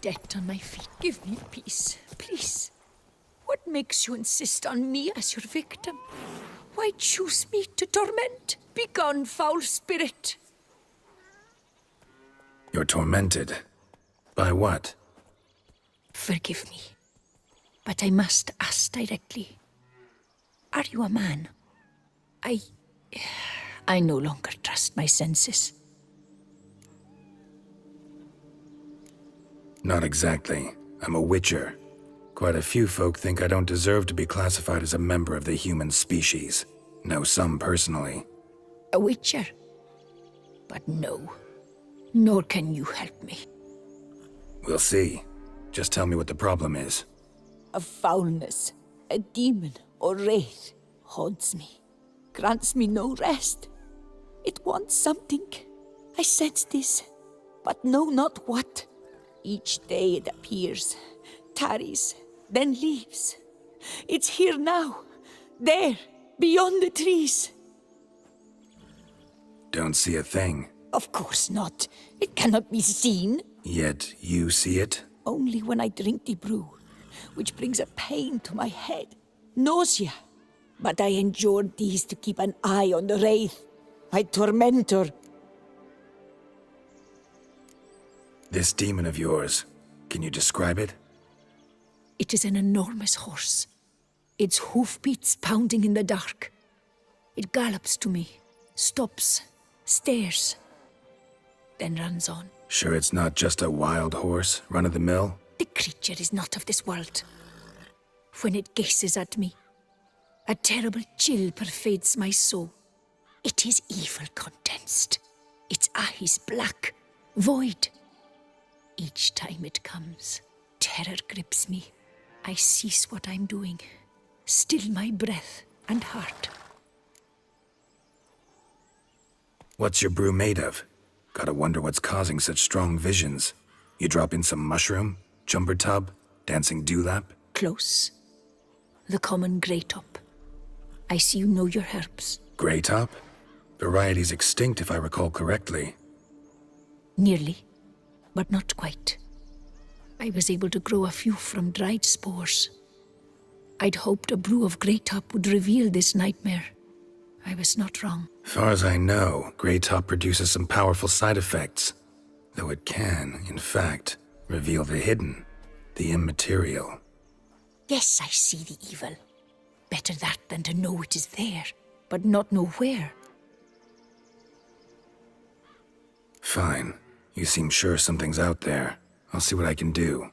debt on my feet. Give me peace, please. What makes you insist on me as your victim? Why choose me to torment? Begone, foul spirit. You're tormented. By what? Forgive me, but I must ask directly. Are you a man? I no longer trust my senses. Not exactly. I'm a witcher. Quite a few folk think I don't deserve to be classified as a member of the human species. Know some personally. A witcher? But no, nor can you help me. We'll see. Just tell me what the problem is. A foulness, a demon or wraith haunts me, grants me no rest. It wants something. I sense this, but know not what. Each day it appears, tarries, then leaves. It's here now, there, beyond the trees. Don't see a thing. Of course not. It cannot be seen. Yet you see it? Only when I drink the brew, which brings a pain to my head, nausea. But I endured these to keep an eye on the wraith, my tormentor. This demon of yours, can you describe it? It is an enormous horse, its hoofbeats pounding in the dark. It gallops to me, stops, stares, then runs on. Sure it's not just a wild horse, run-of-the-mill? The creature is not of this world. When it gazes at me, a terrible chill pervades my soul. It is evil condensed, its eyes black, void. Each time it comes, terror grips me. I cease what I'm doing, still my breath and heart. What's your brew made of? Gotta wonder what's causing such strong visions. You drop in some mushroom, jumper tub, dancing dewlap? Close. The common grey top. I see you know your herbs. Grey top? Variety's extinct if I recall correctly. Nearly, but not quite. I was able to grow a few from dried spores. I'd hoped a brew of grey top would reveal this nightmare. I was not wrong. Far as I know, grey top produces some powerful side effects. Though it can, in fact, reveal the hidden, the immaterial. Yes, I see the evil. Better that than to know it is there, but not know where. Fine. You seem sure something's out there. I'll see what I can do.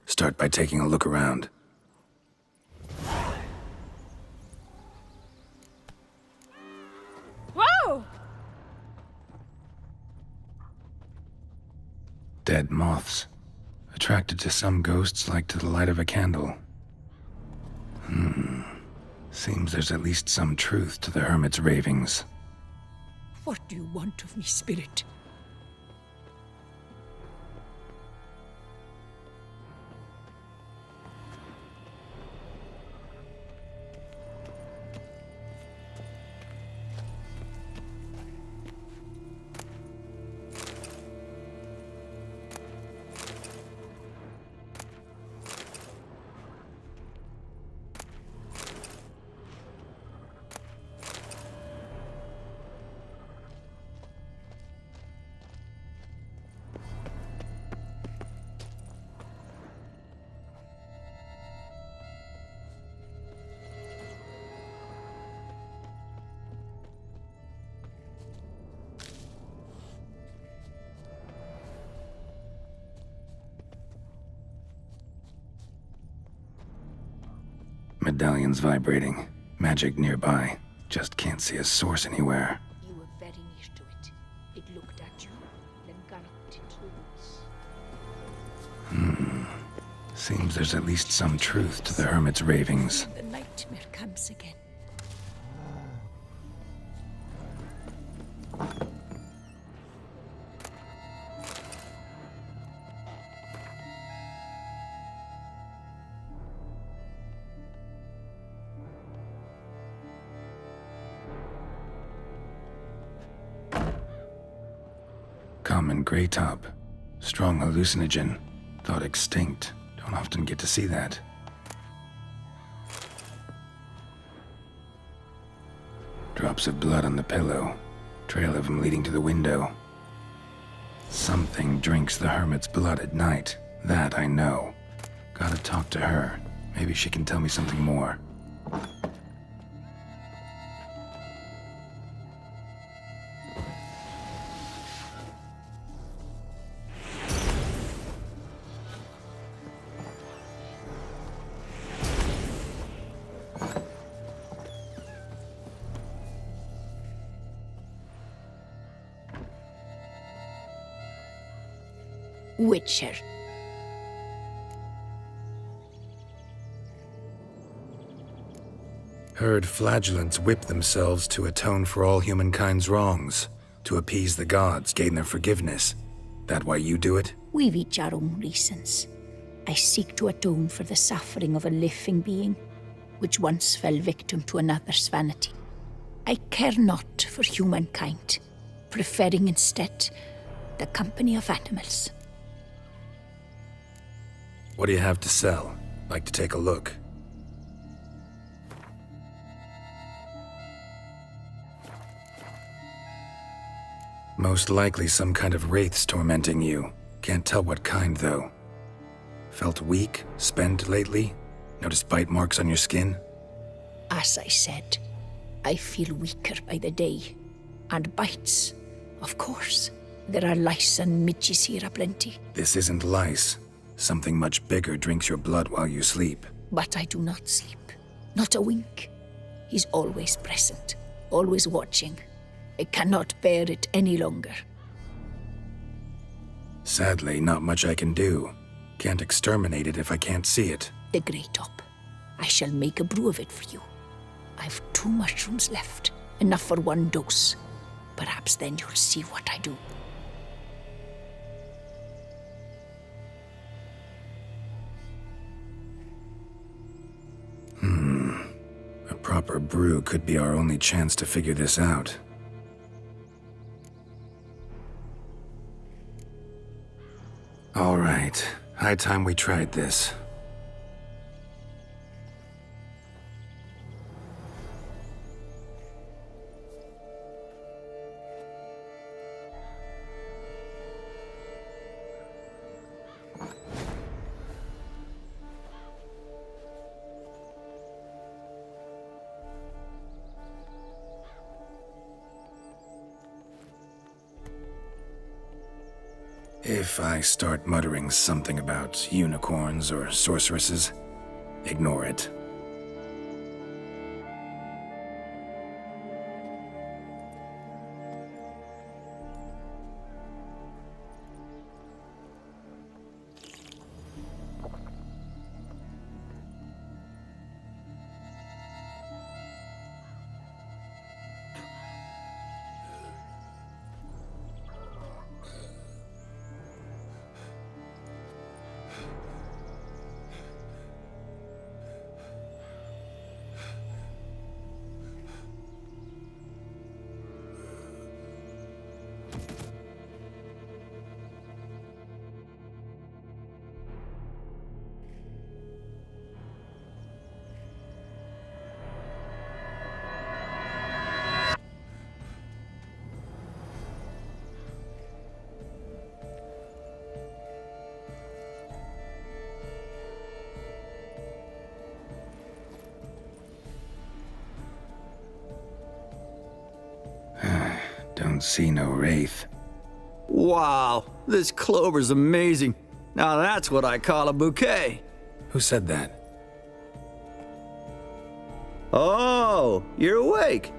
Start by taking a look around. Whoa! Dead moths. Attracted to some ghosts like to the light of a candle. Seems there's at least some truth to the hermit's ravings. What do you want of me, spirit? Medallion's vibrating. Magic nearby. Just can't see a source anywhere. You were very near to it. It looked at you, then galloped towards. Seems there's at least some truth to the hermit's ravings. The nightmare comes again. Common grey top. Strong hallucinogen. Thought extinct. Don't often get to see that. Drops of blood on the pillow. Trail of him leading to the window. Something drinks the hermit's blood at night. That I know. Gotta talk to her. Maybe she can tell me something more. Witcher. Heard flagellants whip themselves to atone for all humankind's wrongs, to appease the gods, gain their forgiveness. That why you do it? We've each our own reasons. I seek to atone for the suffering of a living being, which once fell victim to another's vanity. I care not for humankind, preferring instead the company of animals. What do you have to sell? Like to take a look. Most likely some kind of wraiths tormenting you. Can't tell what kind, though. Felt weak, spent lately? Noticed bite marks on your skin? As I said, I feel weaker by the day. And bites, of course. There are lice and midges here aplenty. This isn't lice. Something much bigger drinks your blood while you sleep. But I do not sleep. Not a wink. He's always present, always watching. I cannot bear it any longer. Sadly, not much I can do. Can't exterminate it if I can't see it. The Great Up. I shall make a brew of it for you. I've 2 mushrooms left, enough for 1 dose. Perhaps then you'll see what I do. A proper brew could be our only chance to figure this out. All right, high time we tried this. If I start muttering something about unicorns or sorceresses, ignore it. Don't see no wraith. Wow, this clover's amazing. Now that's what I call a bouquet. Who said that? Oh, you're awake.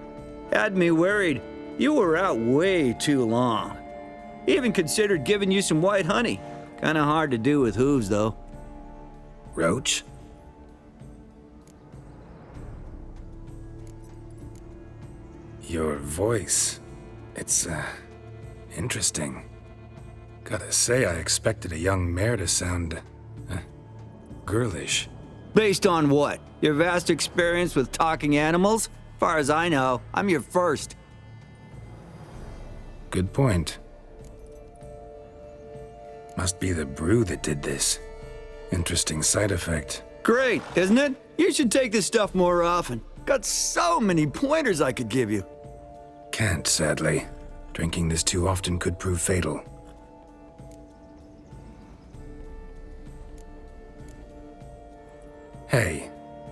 Had me worried. You were out way too long. Even considered giving you some white honey. Kinda hard to do with hooves, though. Roach? Your voice. It's, interesting. Gotta say, I expected a young mare to sound, girlish. Based on what? Your vast experience with talking animals? Far as I know, I'm your first. Good point. Must be the brew that did this. Interesting side effect. Great, isn't it? You should take this stuff more often. Got so many pointers I could give you. Can't, sadly. Drinking this too often could prove fatal. Hey,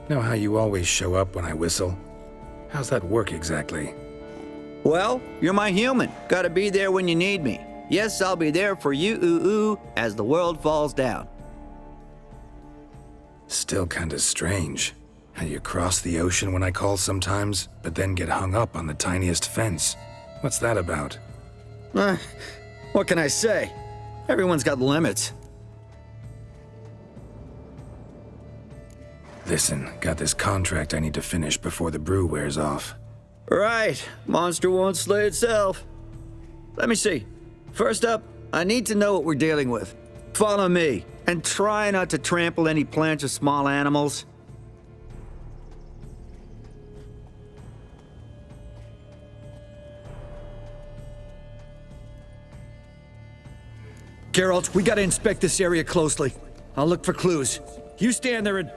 know how you always show up when I whistle? How's that work exactly? Well, you're my human. Gotta be there when you need me. Yes, I'll be there for you, ooh, as the world falls down. Still kinda strange. How you cross the ocean when I call sometimes, but then get hung up on the tiniest fence. What's that about? What can I say? Everyone's got limits. Listen, got this contract I need to finish before the brew wears off. Right, monster won't slay itself. Let me see. First up, I need to know what we're dealing with. Follow me, and try not to trample any plants or small animals. Geralt, we gotta inspect this area closely. I'll look for clues. You stand there and...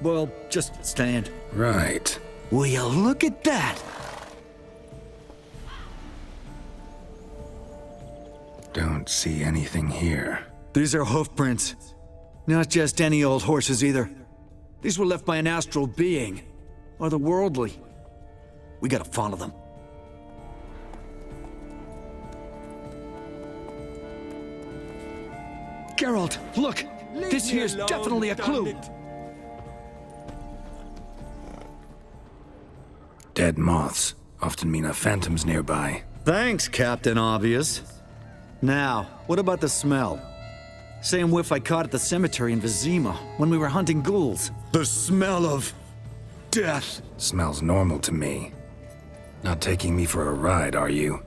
well, just stand. Right. Will you look at that? Don't see anything here. These are hoof prints. Not just any old horses either. These were left by an astral being, or the worldly. We gotta follow them. Geralt, look! This here's definitely a clue! Dead moths often mean a phantom's nearby. Thanks, Captain Obvious. Now, what about the smell? Same whiff I caught at the cemetery in Vizima when we were hunting ghouls. The smell of... death. Smells normal to me. Not taking me for a ride, are you?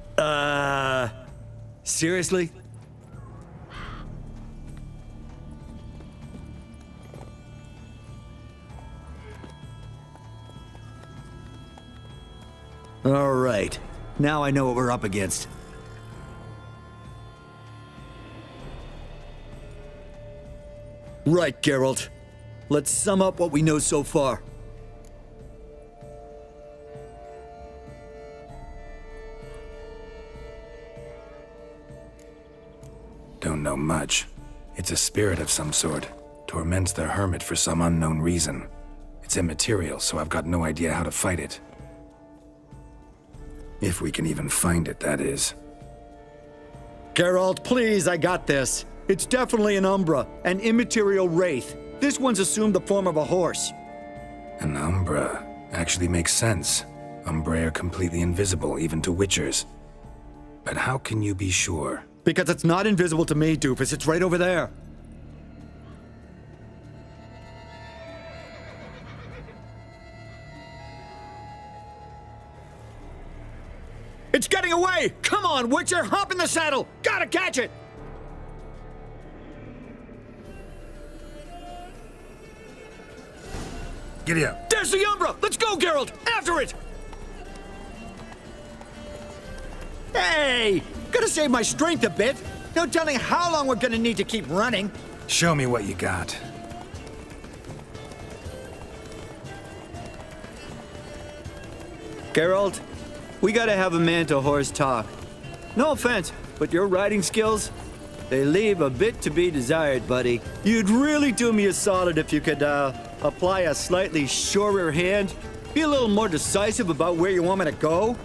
Seriously? All right. Now I know what we're up against. Right, Geralt. Let's sum up what we know so far. Don't know much. It's a spirit of some sort. Torments the hermit for some unknown reason. It's immaterial, so I've got no idea how to fight it. If we can even find it, that is. Geralt, please, I got this. It's definitely an Umbra, an immaterial wraith. This one's assumed the form of a horse. An Umbra actually makes sense. Umbrae are completely invisible, even to Witchers. But how can you be sure? Because it's not invisible to me, Doofus. It's right over there. It's getting away! Come on, Witcher! Hop in the saddle! Gotta catch it! Giddy up! There's the Umbra! Let's go, Geralt! After it! Hey! Gotta save my strength a bit. No telling how long we're gonna need to keep running. Show me what you got. Geralt, we gotta have a man-to-horse talk. No offense, but your riding skills, they leave a bit to be desired, buddy. You'd really do me a solid if you could, apply a slightly surer hand. Be a little more decisive about where you want me to go.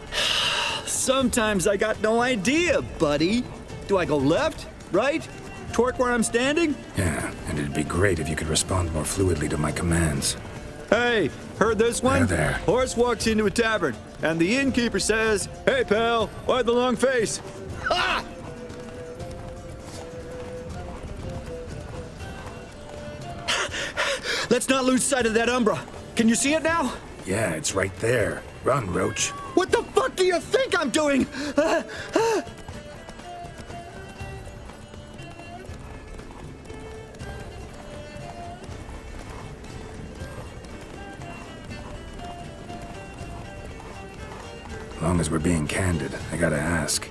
Sometimes I got no idea, buddy. Do I go left, right, torque where I'm standing? Yeah, and it'd be great if you could respond more fluidly to my commands. Hey, heard this one? There. Horse walks into a tavern, and the innkeeper says, "Hey, pal, why the long face?" Ha! Let's not lose sight of that Umbra. Can you see it now? Yeah, it's right there. Run, Roach. What the fuck do you think I'm doing? Long as we're being candid, I gotta ask.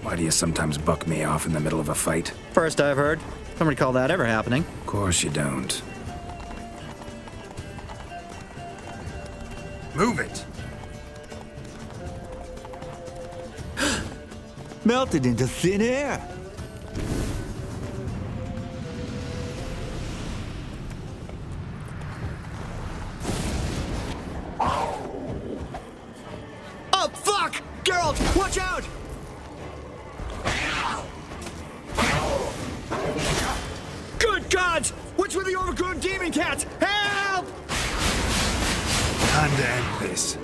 Why do you sometimes buck me off in the middle of a fight? First I've heard. Don't recall that ever happening. Of course you don't. Move it! Melted into thin air. Oh, fuck! Geralt, watch out! Good gods! What's with the overgrown demon cats? Help! Time to end this.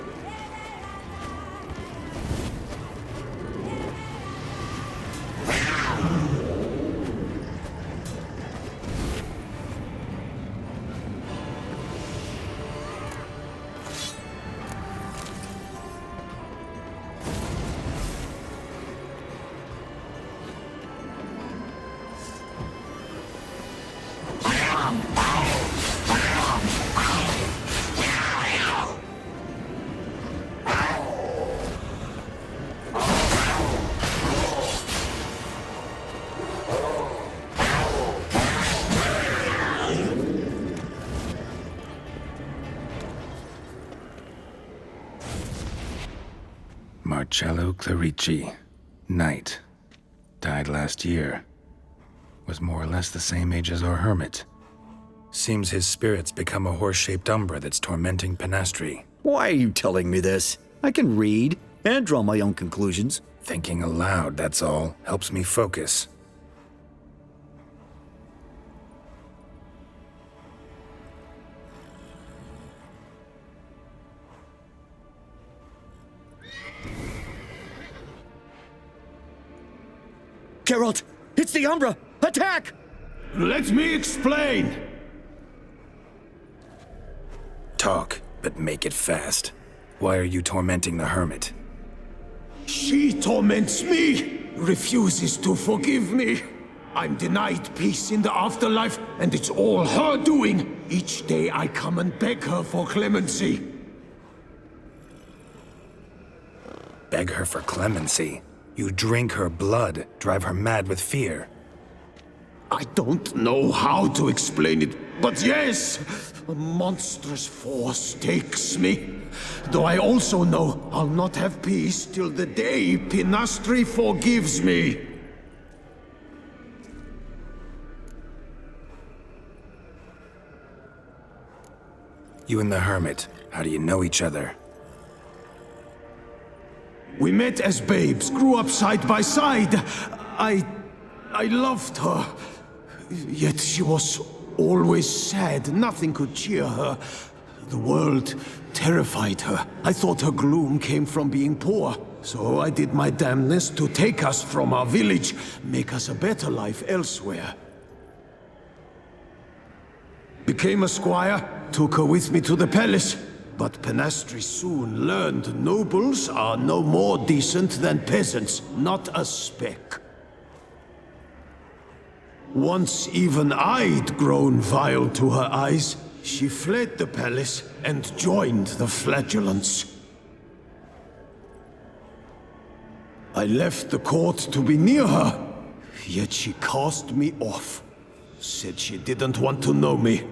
Marcello Clarici, Knight. Died last year. Was more or less the same age as our hermit. Seems his spirit's become a horse-shaped umbra that's tormenting Penastri. Why are you telling me this? I can read and draw my own conclusions. Thinking aloud, that's all. Helps me focus. Geralt, it's the Umbra! Attack! Let me explain! Talk, but make it fast. Why are you tormenting the hermit? She torments me, refuses to forgive me. I'm denied peace in the afterlife, and it's all her doing. Each day I come and beg her for clemency. Beg her for clemency? You drink her blood, drive her mad with fear. I don't know how to explain it, but yes, a monstrous force takes me. Though I also know I'll not have peace till the day Penastri forgives me. You and the hermit, how do you know each other? We met as babes, grew up side by side. I loved her. Yet she was always sad. Nothing could cheer her. The world terrified her. I thought her gloom came from being poor. So I did my damnedest to take us from our village, make us a better life elsewhere. Became a squire, took her with me to the palace. But Penastri soon learned nobles are no more decent than peasants, not a speck. Once even I'd grown vile to her eyes, she fled the palace and joined the flagellants. I left the court to be near her, yet she cast me off. Said she didn't want to know me.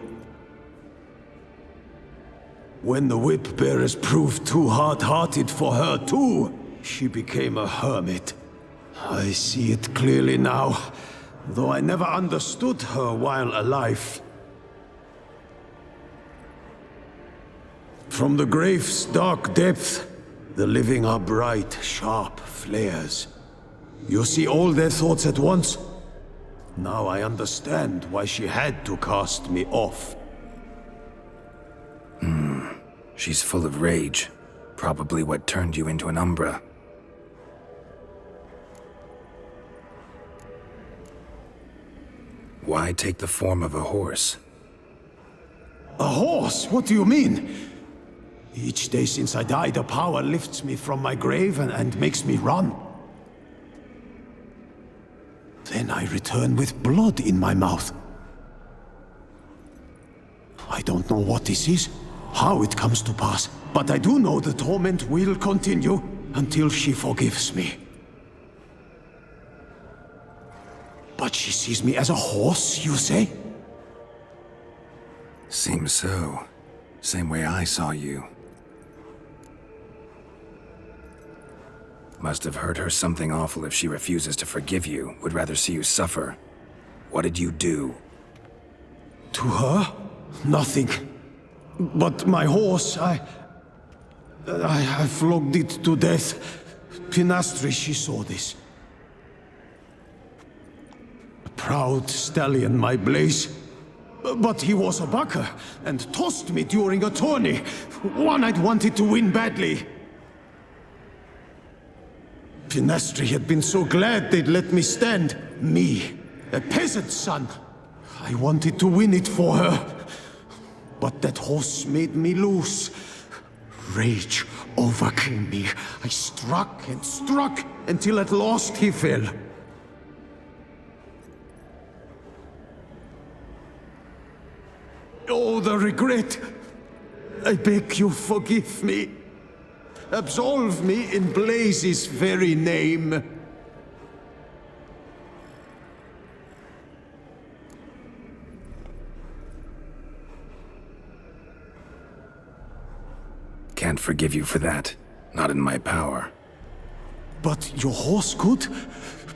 When the whip-bearers proved too hard-hearted for her too, she became a hermit. I see it clearly now, though I never understood her while alive. From the grave's dark depth, the living are bright, sharp flares. You see all their thoughts at once? Now I understand why she had to cast me off. She's full of rage. Probably what turned you into an Umbra. Why take the form of a horse? A horse? What do you mean? Each day since I died, a power lifts me from my grave and makes me run. Then I return with blood in my mouth. I don't know what this is, how it comes to pass, but I do know the torment will continue until she forgives me. But she sees me as a horse, you say? Seems so. Same way I saw you. Must have hurt her something awful if she refuses to forgive you, would rather see you suffer. What did you do? To her? Nothing. But my horse, I flogged it to death. Pinastri, she saw this. A proud stallion, my blaze. But he was a bucker, and tossed me during a tourney. One I'd wanted to win badly. Pinastri had been so glad they'd let me stand. Me, a peasant's son. I wanted to win it for her. But that horse made me lose. Rage overcame me. I struck and struck until at last he fell. Oh, the regret. I beg you, forgive me. Absolve me in Blaze's very name. Can't forgive you for that. Not in my power. But your horse could?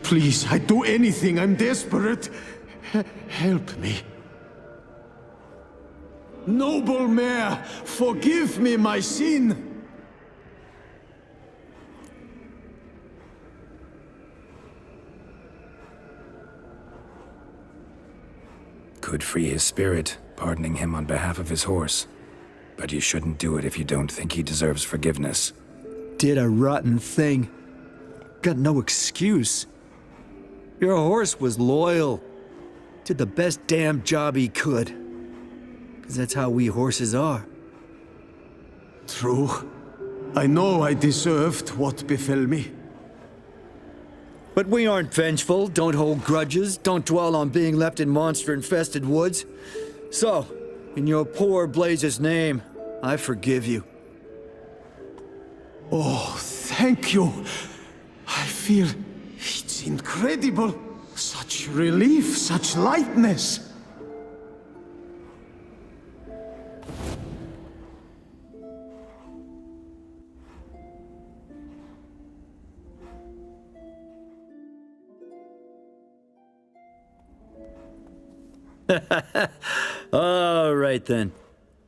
Please, I'd do anything. I'm desperate. Help me. Noble mare, forgive me my sin. Could free his spirit, pardoning him on behalf of his horse. But you shouldn't do it if you don't think he deserves forgiveness. Did a rotten thing. Got no excuse. Your horse was loyal. Did the best damn job he could. 'Cause that's how we horses are. True. I know I deserved what befell me. But we aren't vengeful, don't hold grudges, don't dwell on being left in monster-infested woods. So, in your poor Blaze's name, I forgive you. Oh, thank you. I feel it's incredible. Such relief, such lightness. All right then.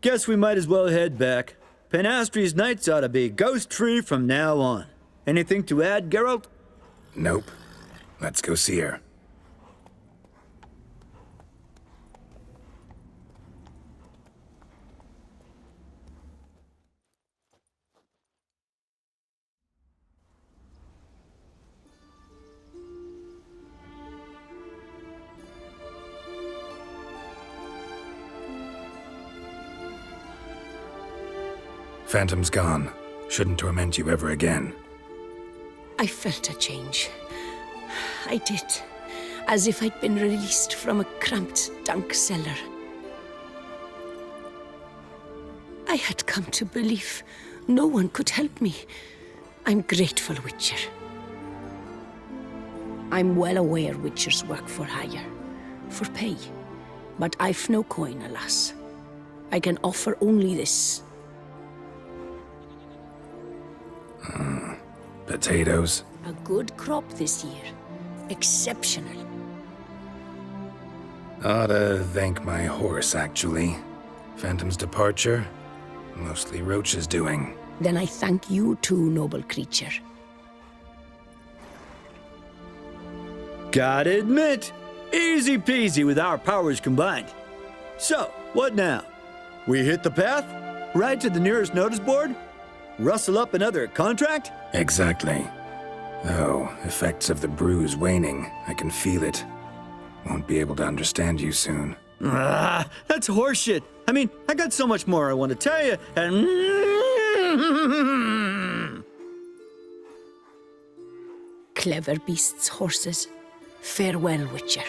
Guess we might as well head back. Panastri's nights ought to be ghost-free from now on. Anything to add, Geralt? Nope. Let's go see her. Phantom's gone. Shouldn't torment you ever again. I felt a change. I did. As if I'd been released from a cramped, dank cellar. I had come to believe no one could help me. I'm grateful, Witcher. I'm well aware Witchers work for hire, for pay. But I've no coin, alas. I can offer only this. Potatoes? A good crop this year. Exceptional. Ought to thank my horse, actually. Phantom's departure? Mostly Roach's doing. Then I thank you too, noble creature. Gotta admit, easy peasy with our powers combined. So, what now? We hit the path? Ride to the nearest notice board? Rustle up another contract? Exactly. Though, effects of the bruise waning. I can feel it. Won't be able to understand you soon. Ah, that's horseshit. I mean, I got so much more I want to tell you, and... Clever beasts, horses. Farewell, Witcher.